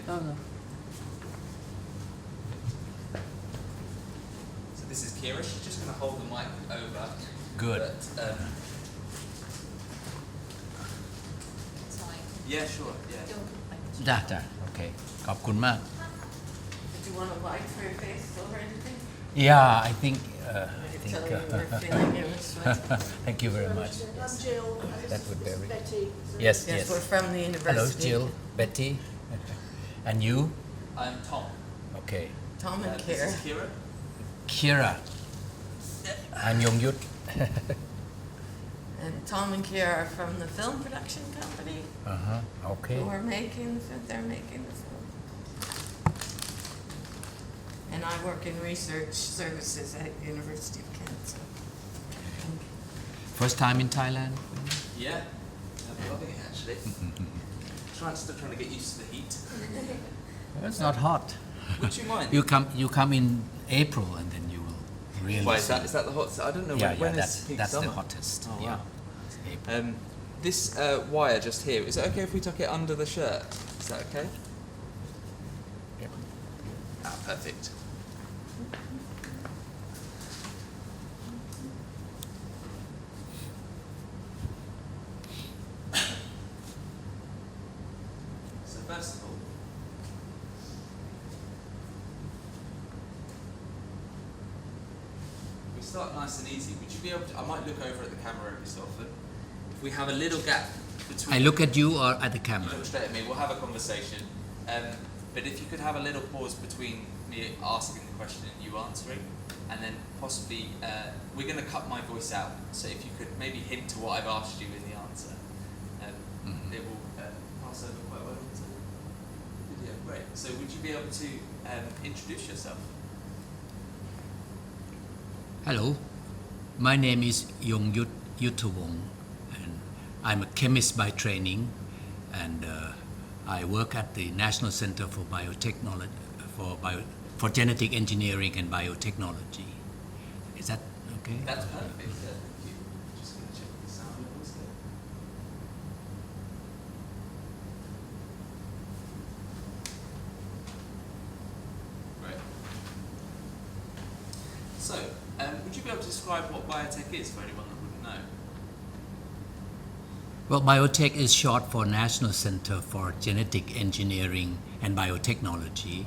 No, no. So this is Kira. She's just going to hold the mic over. Good. But, yeah, sure. Yeah. จ้ะโอเคขอบคุณมาก Did you want a light for your face or anything? Yeah, I think Tell you you were feeling it was sweat. thank you very much. I'm Jill. That would be This is very- Betty. Yes, Yes, yes. we're from the Hello, university. Jill, Betty, and you? I'm Tom. Okay. Tom and This Kira. is Kira. Kira. I'm Yongyut. And Tom and Kira are from the film production company Okay. who are making, they're making the film. And I work in research services at University of Kent. So. First time in Thailand? Yeah. I'm loving it actually. Still trying to get used to the heat. It's not hot. Would you mind? You come in April and then you will really. Why, see. is that the hot? I don't know. Yeah, when that's is peak the summer? hottest. Oh, Yeah. wow. It's April. This wire just here. Is it okay if we tuck it under the shirt? Is that okay? Yep. Ah, perfect. So first of all, we start nice and easy. Would you be able to? I might look over at the camera every so often. If we have a little gap between. I look at you or at the You camera? look straight at me. We'll have a conversation. But if you could have a little pause between me asking the question and you answering, and then possibly we're going to cut my voice out. So if you could maybe hint to what I've asked you in the answer, it will pass over quite well into the video. Great. So would you be able to introduce yourself? Hello, my name is Yongyut Yuttawong, and I'm a chemist by training, and I work at the National Center for Biotechnology, for Genetic Engineering and Biotechnology. Is that okay? That's perfect. Yeah, thank you. Just going to check the sound levels there. Great. So, would you be able to describe what biotech is for anyone that wouldn't know? Well, biotech is short for National Center for Genetic Engineering and Biotechnology.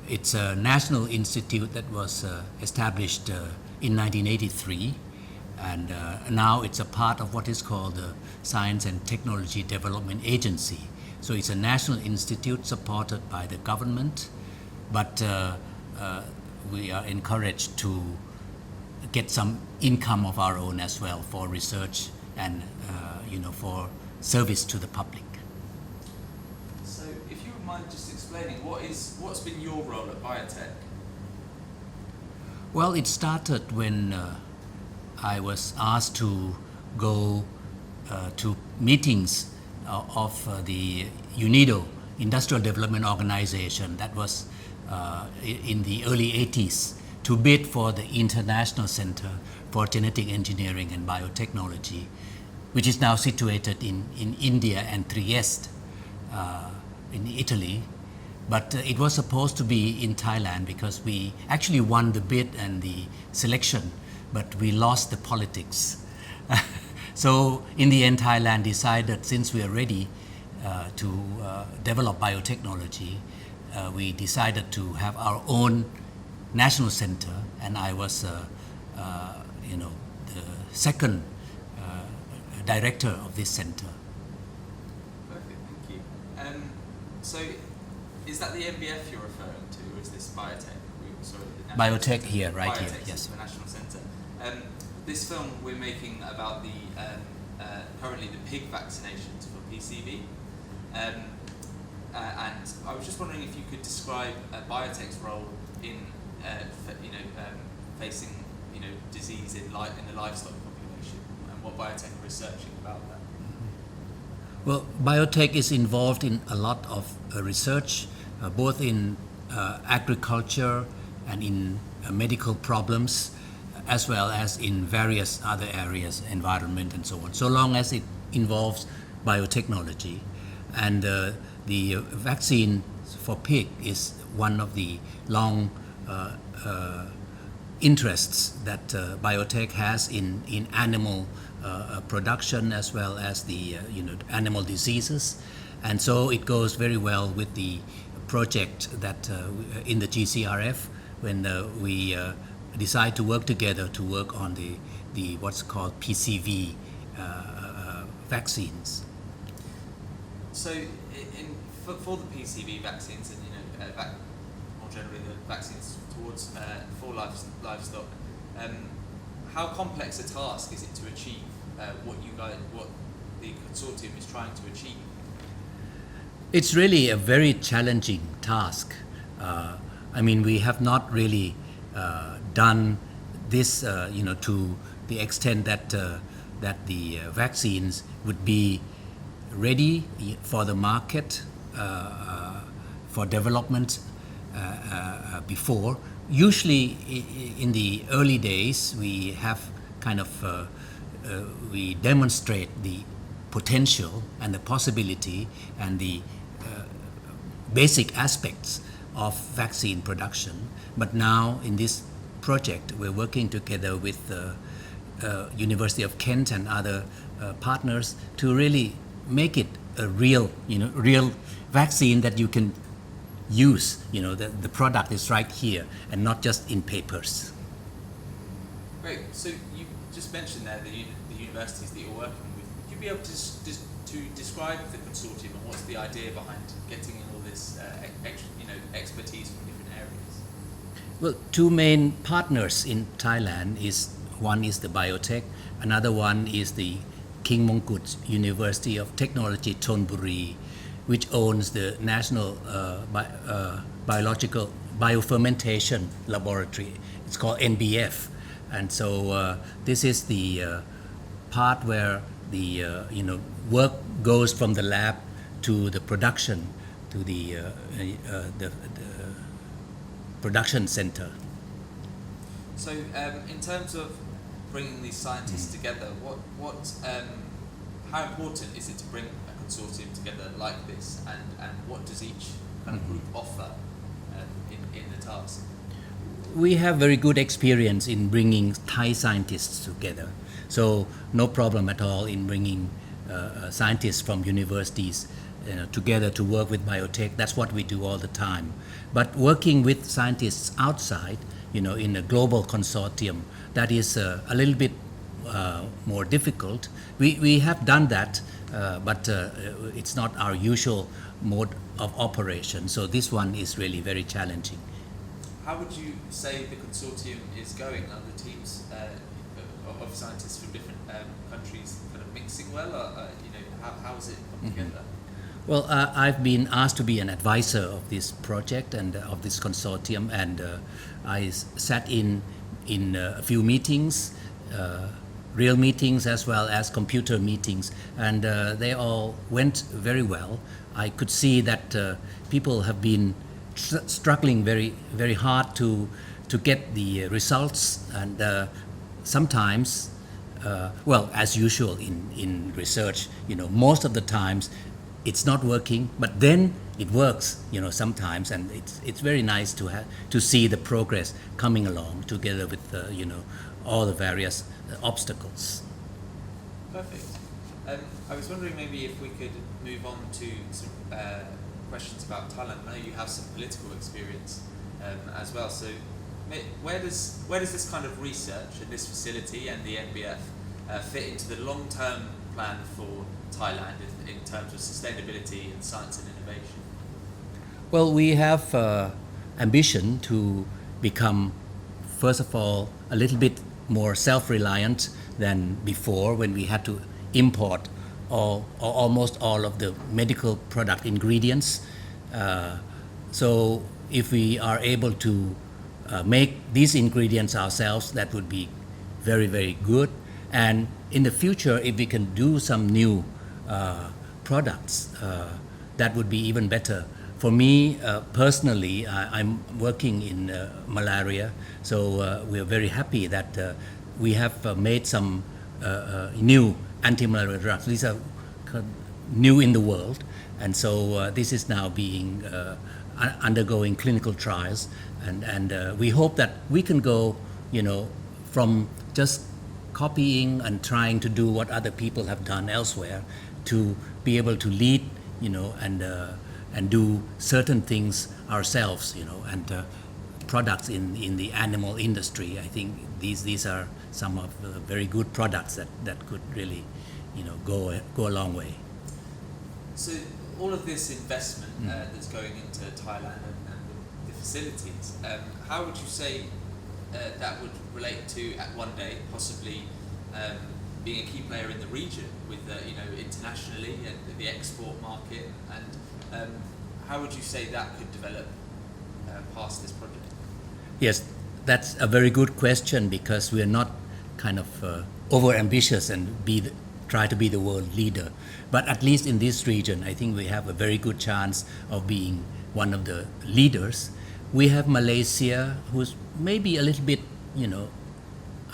It's a national institute that was established in 1983, and now it's a part of what is called the Science and Technology Development Agency. So it's a national institute supported by the government, but we are encouraged to get some income of our own as well for research and for service to the public. So, if you would mind just explaining what's been your role at biotech? Well, it started when I was asked to go to meetings of the UNIDO, Industrial Development Organization, that was in the early 80s, to bid for the International Center for Genetic Engineering and Biotechnology, which is now situated in India and Trieste in Italy. But it was supposed to be in Thailand because we actually won the bid and the selection, but we lost the politics. So in the end, Thailand decided, since we are ready to develop biotechnology, we decided to have our own national center, and I was the second director of this center. Perfect, thank you. So, is that the MBF you're referring to, or is this biotech? The National Biotech Centre? here, right here, Biotech yes. The National Centre. This film we're making about the currently the pig vaccinations for PCV, and I was just wondering if you could describe biotech's role in facing disease in the livestock population, and what biotech are researching about that. Well, biotech is involved in a lot of research, both in agriculture and in medical problems, as well as in various other areas, environment and so on, so long as it involves biotechnology. And the vaccine for pig is one of the long interests that biotech has in animal production as well as the animal diseases, and so it goes very well with the project that in the GCRF when we decide to work together to work on the what's called PCV vaccines. So, for the PCV vaccines and more generally the vaccines towards for livestock, how complex a task is it to achieve what the consortium is trying to achieve? It's really a very challenging task. I mean, we have not really done this, to the extent that the vaccines would be ready for the market for development before. Usually, in the early days, we have kind of we demonstrate the potential and the possibility and the basic aspects of vaccine production. But now in this project, we're working together with University of Kent and other partners to really make it a real vaccine that you can use. The product is right here and not just in papers. Great. So you just mentioned there the universities that you're working with. Would you be able to describe the consortium and what's the idea behind getting in all this expertise from different areas? Well, two main partners in Thailand one is the biotech, another one is the King Mongkut University of Technology Thonburi, which owns the National Biological Biofermentation Laboratory. It's called NBF, and so this is the part where the work goes from the lab to the production, to the production center. So, in terms of bringing these scientists together, how important is it to bring a consortium together like this, and what does each kind of group offer in the task? We have very good experience in bringing Thai scientists together, so no problem at all in bringing scientists from universities together to work with biotech. That's what we do all the time. But working with scientists outside, in a global consortium, that is a little bit more difficult. We have done that, but it's not our usual mode of operation. So this one is really very challenging. How would you say the consortium is going? Are the teams of scientists from different countries kind of mixing well? Or, how is it come together? Well, I've been asked to be an advisor of this project and of this consortium, and I sat in a few meetings, real meetings as well as computer meetings, and they all went very well. I could see that people have been struggling very, very hard to get the results, and sometimes, as usual in research, most of the times it's not working, but then it works, sometimes, and it's very nice to see the progress coming along together with all the various obstacles. Perfect. I was wondering maybe if we could move on to some questions about Thailand. I know you have some political experience as well. So where does this kind of research and this facility and the NBF fit into the long-term plan for Thailand in terms of sustainability and science and innovation? Well, we have ambition to become, first of all, a little bit more self-reliant than before, when we had to import almost all of the medical product ingredients. So if we are able to make these ingredients ourselves, that would be very, very good. And in the future, if we can do some new products, that would be even better. For me personally, I'm working in malaria, so we're very happy that we have made some new anti-malaria drugs. These are new in the world, And so this is now being undergoing clinical trials, and we hope that we can go, from just copying and trying to do what other people have done elsewhere to be able to lead, and do certain things ourselves, and products in the animal industry. I think these are some of the very good products that could really, go a long way. So all of this investment that's going into Thailand and the facilities, how would you say that would relate to at one day possibly being a key player in the region with internationally and the export market, and how would you say that could develop past this project? Yes, that's a very good question, because we are not kind of over ambitious and try to be the world leader. But at least in this region, I think we have a very good chance of being one of the leaders. We have Malaysia, who's maybe a little bit,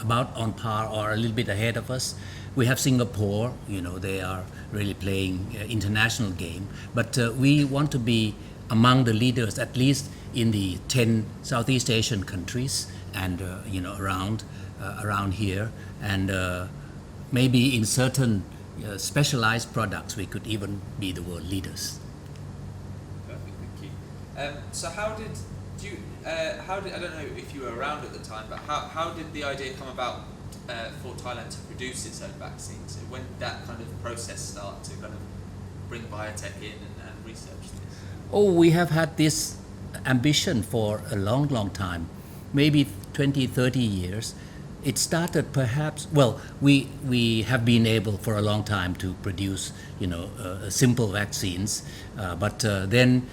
about on par or a little bit ahead of us. We have Singapore, they are really playing international game. But we want to be among the leaders, at least in the 10 Southeast Asian countries and, around here. And maybe in certain specialized products, we could even be the world leaders. Perfect, thank you. So how did I don't know if you were around at the time, but how did the idea come about for Thailand to produce its own vaccines? So when did that kind of process start to kind of bring biotech in and research this? Oh, we have had this ambition for a long, long time, maybe 20, 30 years. It started perhaps, we have been able for a long time to produce, simple vaccines, but then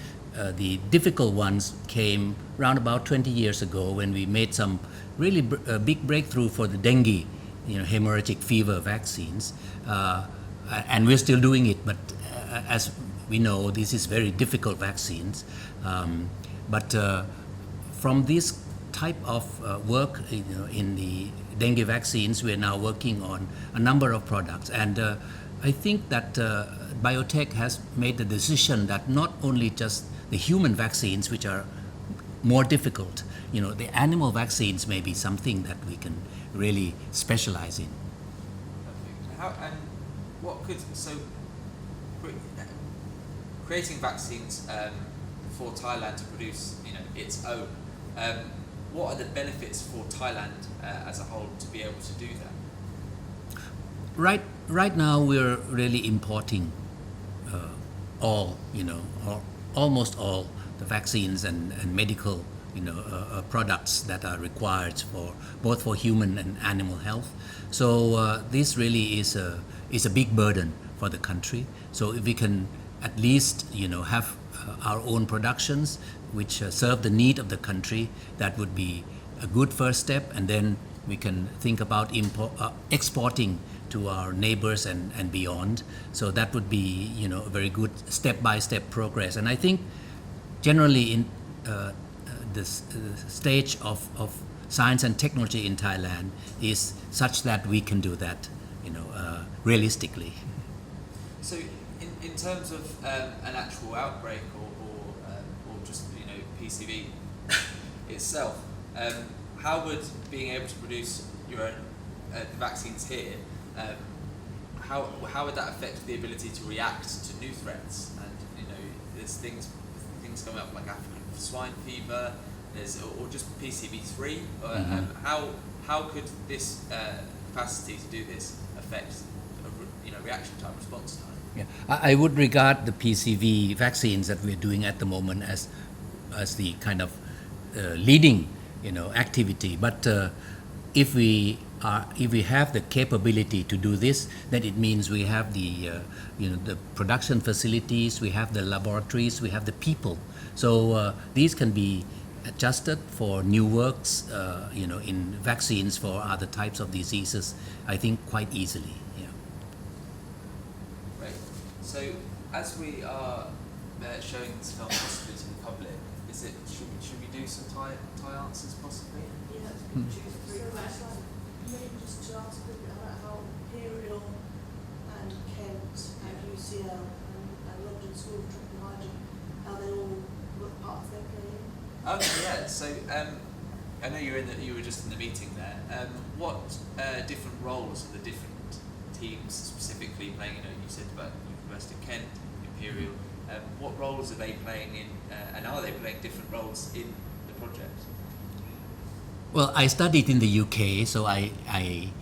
the difficult ones came around about 20 years ago, when we made some really big breakthrough for the dengue, hemorrhagic fever vaccines, and we're still doing it, but as we know, this is very difficult vaccines. But from this type of work, in the dengue vaccines, we are now working on a number of products, and I think that biotech has made the decision that not only just the human vaccines, which are more difficult, the animal vaccines may be something that we can really specialize in. Creating vaccines for Thailand to produce, its own. What are the benefits for Thailand as a whole to be able to do that? Right now, we're really importing all, or almost all the vaccines and medical, products that are required for both for human and animal health. So this really is a big burden for the country. So if we can at least, have our own productions which serve the need of the country, that would be a good first step, and then we can think about exporting to our neighbors and beyond. So that would be, a very good step-by-step progress. And I think generally in this stage of science and technology in Thailand is such that we can do that, realistically. So in terms of an actual outbreak or just PCV itself, how would being able to produce your own the vaccines here, how would that affect the ability to react to new threats? And there's things coming up like African swine fever, or just PCV3. How could this capacity to do this affect reaction time, response time? Yeah, I would regard the PCV vaccines that we're doing at the moment as the kind of leading, activity. But if we have the capability to do this, then it means we have the production facilities, we have the laboratories, we have the people. So these can be adjusted for new works, in vaccines for other types of diseases, I think quite easily. So, as we are showing this film possibly to the public, should we do some Thai answers possibly? Yeah, choose three questions. Maybe just to ask a bit about how Imperial and Kent and UCL and London School of Tropical Hygiene, how they all were part of their career. Okay, yeah. So I know you were just in the meeting there. What different roles are the different teams specifically playing? You know, you said about University of Kent, Imperial. What roles are they playing in, and are they playing different roles in the project? Well, I studied in the UK, so I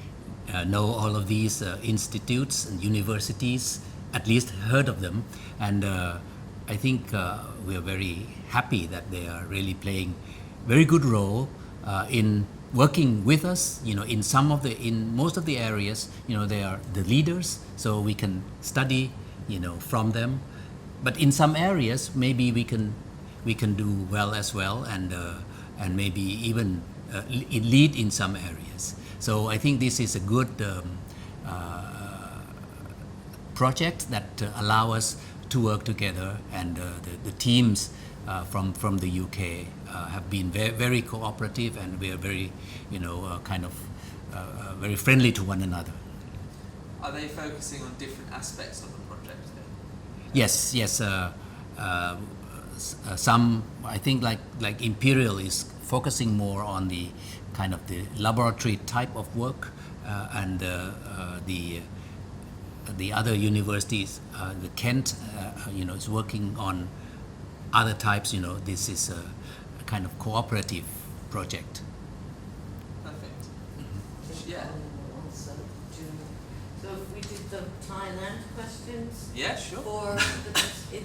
know all of these institutes and universities, at least heard of them, and I think we are very happy that they are really playing very good role in working with us. You know, in most of the areas, you know, they are the leaders, so we can study, you know, from them. But in some areas, maybe we can do well as well, and maybe even lead in some areas. So I think this is a good project that allow us to work together, and the teams from the UK have been very cooperative, and we are very, you know, very friendly to one another. Are they focusing on different aspects of the project then? Yes. Some, I think, like Imperial is focusing more on the kind of the laboratory type of work, and the other universities, the Kent, you know, is working on other types. You know, this is a kind of cooperative project. Perfect. Yeah. Also, so if we did the Thailand questions Yeah, sure. for in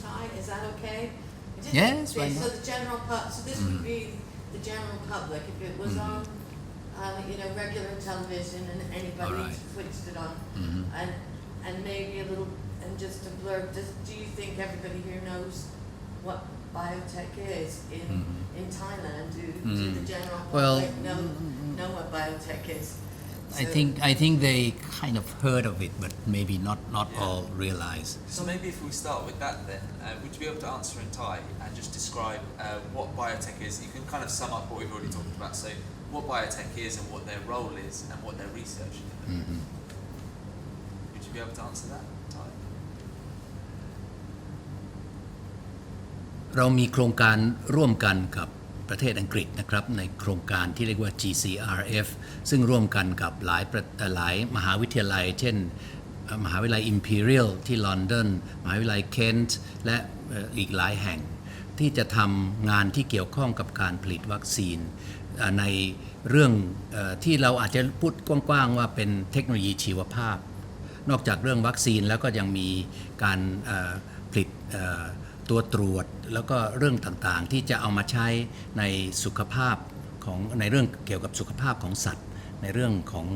Thai, is that okay? Yes, why So not? the general so this would be the general public if it was on, you know, regular television and anybody All right. switched it on, Mhm. and maybe a little, and just a blurb. Do you think everybody here knows what biotech is in Thailand? Do the general Well, public know what biotech is? I think they kind of heard of it, but maybe not Yeah. all realize. So maybe if we start with that then, would you be able to answer in Thai and just describe what biotech is? You can kind of sum up what we've already talked about. So what biotech is and what their role is and what they're researching. Would you be able to answer that in Thai? เรามีโครงการร่วมกันกับประเทศอังกฤษนะครับในโครงการที่เรียกว่า GCRF ซึ่งร่วมกันกับหลายมหาวิทยาลัยเช่นมหาวิทยาลัย Imperial ที่ลอนดอนมหาวิทยาลัย Kent และอีกหลายแห่งที่จะทำงานที่เกี่ยวข้องกับการผลิตวัคซีนในเรื่องที่เราอาจจะพูดกว้างๆว่าเป็นเทคโนโลยีชีวภาพนอกจากเรื่องวัคซีนแล้วก็ยังมีการผลิตตัวตรวจแล้วก็เรื่องต่างๆที่จะเอามาใช้ในสุขภาพของในเรื่องเกี่ยวกับสุขภาพของสัตว์ในเรื่องของ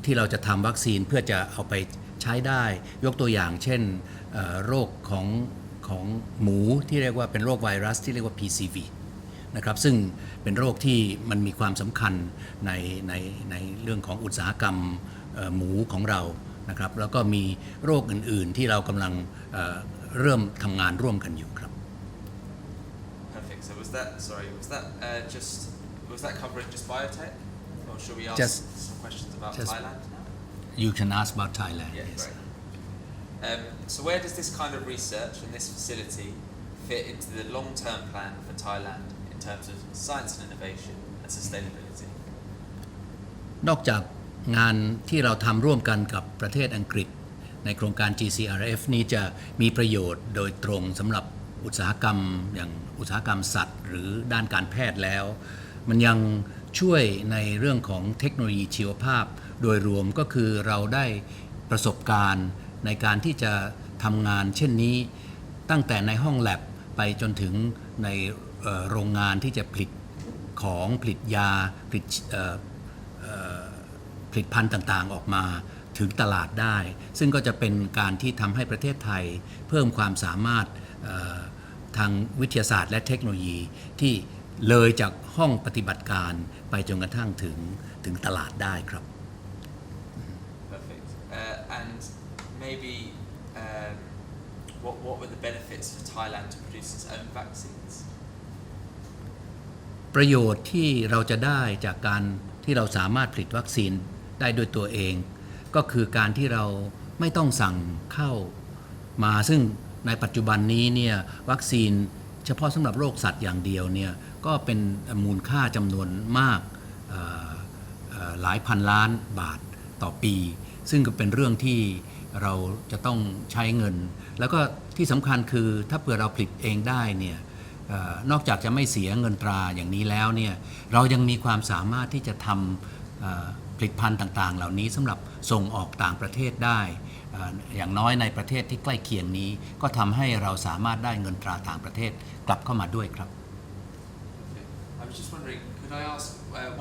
ที่เราจะทำวัคซีนเพื่อจะเอาไปใช้ได้ยกตัวอย่างเช่นโรคของหมูที่เรียกว่าเป็นโรคไวรัสที่เรียกว่า PCV นะครับซึ่งเป็นโรคที่มันมีความสำคัญในเรื่องของอุตสาหกรรมหมูของเรานะครับแล้วก็มีโรคอื่นๆที่เรากำลังเริ่มทำงานร่วมกันอยู่ครับ Perfect. So was that covering just biotech? Or should we ask some questions about Thailand now? You can ask about Thailand. Yeah, Yes. great. So where does this kind of research and this facility fit into the long-term plan for Thailand in terms of science and innovation and sustainability? นอกจากงานที่เราทำร่วมกันกับประเทศอังกฤษในโครงการ GCRF นี้จะมีประโยชน์โดยตรงสำหรับอุตสาหกรรมอย่างอุตสาหกรรมสัตว์หรือด้านการแพทย์แล้ว มันยังช่วยในเรื่องของเทคโนโลยีชีวภาพโดยรวมก็คือเราได้ประสบการณ์ในการที่จะทำงานเช่นนี้ตั้งแต่ในห้องแลบไปจนถึงในโรงงานที่จะผลิตของผลิตยาผลิตภัณฑ์ต่างๆออกมาถึงตลาดได้ซึ่งก็จะเป็นการที่ทำให้ประเทศไทยเพิ่มความสามารถทางวิทยาศาสตร์และเทคโนโลยีที่เลยจากห้องปฏิบัติการไปจนกระทั่งถึงตลาดได้ครับ Perfect. And maybe what were the benefits for Thailand to produce its own vaccines? ประโยชน์ที่เราจะได้จากการที่เราสามารถผลิตวัคซีนได้ด้วยตัวเองก็คือการที่เราไม่ต้องสั่งเข้า มาซึ่งในปัจจุบันนี้เนี่ยวัคซีนเฉพาะสำหรับโรคสัตว์อย่างเดียวเนี่ยก็เป็นมูลค่าจำนวนมากหลายพันล้านบาทต่อปี ซึ่งก็เป็นเรื่องที่เราจะต้องใช้เงิน แล้วก็ที่สำคัญคือถ้าเผื่อเราผลิตเองได้เนี่ยนอกจากจะไม่เสียเงินตราอย่างนี้แล้วเนี่ยเรายังมีความสามารถที่จะทำผลิตภัณฑ์ต่างๆเหล่านี้สำหรับส่งออกต่างประเทศได้อย่างน้อยในประเทศที่ใกล้เคียงนี้ก็ทำให้เราสามารถได้เงินตราต่างประเทศกลับเข้ามาด้วยครับ Okay. I was just wondering, could I ask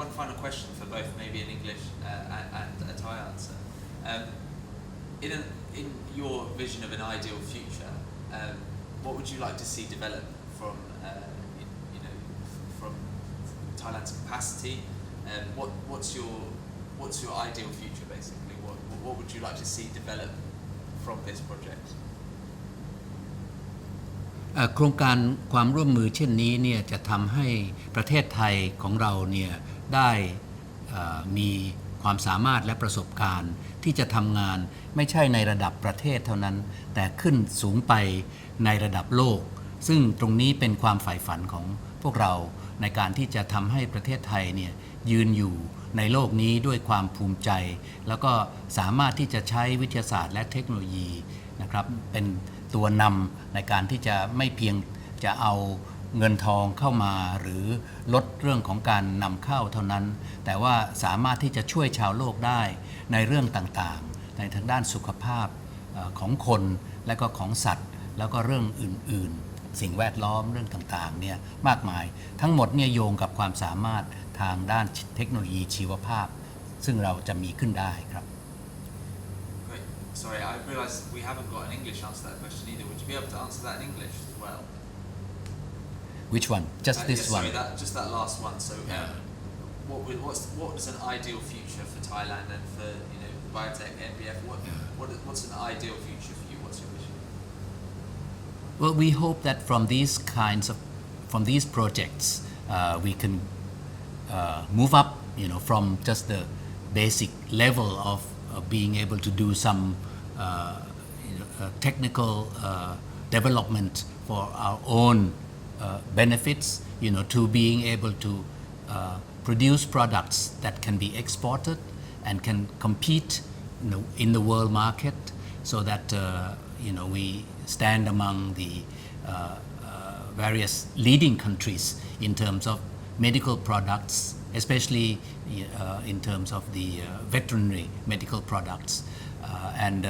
one final question for both, maybe in English and a Thai answer? In your vision of an ideal future, what would you like to see develop from, from Thailand's capacity? What's your ideal future, basically? What would you like to see develop from this project? โครงการความร่วมมือเช่นนี้เนี่ยจะทำให้ประเทศไทยของเราเนี่ยได้มีความสามารถและประสบการณ์ที่จะทำงานไม่ใช่ในระดับประเทศเท่านั้นแต่ขึ้นสูงไปในระดับโลกซึ่งตรงนี้เป็นความใฝ่ฝันของพวกเราในการที่จะทำให้ประเทศไทยเนี่ยยืนอยู่ในโลกนี้ด้วยความภูมิใจแล้วก็สามารถที่จะใช้วิทยาศาสตร์และเทคโนโลยีนะครับเป็นตัวนำในการที่จะไม่เพียงจะเอาเงินทองเข้ามาหรือลดเรื่องของการนำเข้าเท่านั้นแต่ว่าสามารถที่จะช่วยชาวโลกได้ในเรื่องต่างๆในทางด้านสุขภาพของคนและก็ของสัตว์แล้วก็เรื่องอื่นๆสิ่งแวดล้อมเรื่องต่างๆเนี่ยมากมายทั้งหมดเนี่ยโยงกับความสามารถทางด้านเทคโนโลยีชีวภาพซึ่งเราจะมีขึ้นได้ครับ Great. Sorry, I realise we haven't got an English answer to that question either. Would you be able to answer that in English as well? Which one? Just this yeah, one. sorry, just that last one. So, what is an ideal future for Thailand and for biotech NBF? What's an ideal future for you? What's your vision? Well, we hope that from these projects, we can move up, from just the basic level of being able to do some technical development for our own benefits, to being able to produce products that can be exported and can compete, in the world market, so that we stand among the various leading countries in terms of medical products, especially in terms of the veterinary medical products, and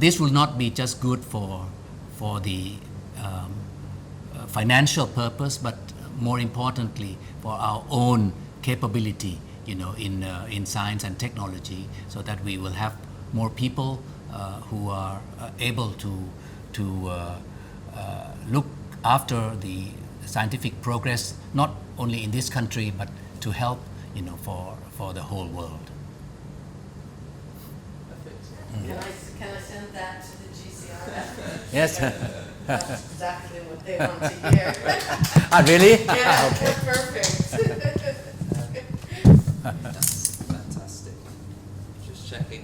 this will not be just good for the financial purpose, but more importantly for our own capability, in science and technology, so that we will have more people who are able to look after the scientific progress, not only in this country, but to help, for the whole world. Perfect. Can I send that to the GCRF? Yes. That's exactly what they want to hear. Really? Yeah, Okay. perfect. That's fantastic. Just checking.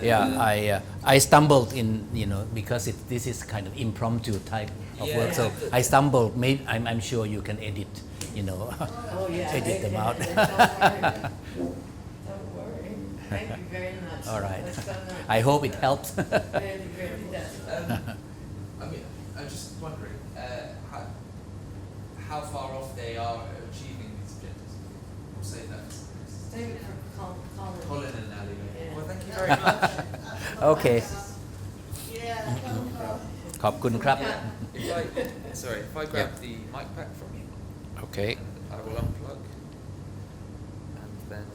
Yeah, I stumbled in, because this is kind of impromptu type of work, so I stumbled. I'm sure you can edit, Oh, yeah. edit them out. Don't worry. Thank you very much. All right. That's so nice. I hope it helps. Really, really does. I'm just wondering how far off they are at achieving these objectives. We'll say that. David for Colin. Colin and Ali. Yeah. Well, thank you very much. Okay. Yeah, come. ขอบคุณครับ If I grab the mic back from you, Okay. I will unplug, and then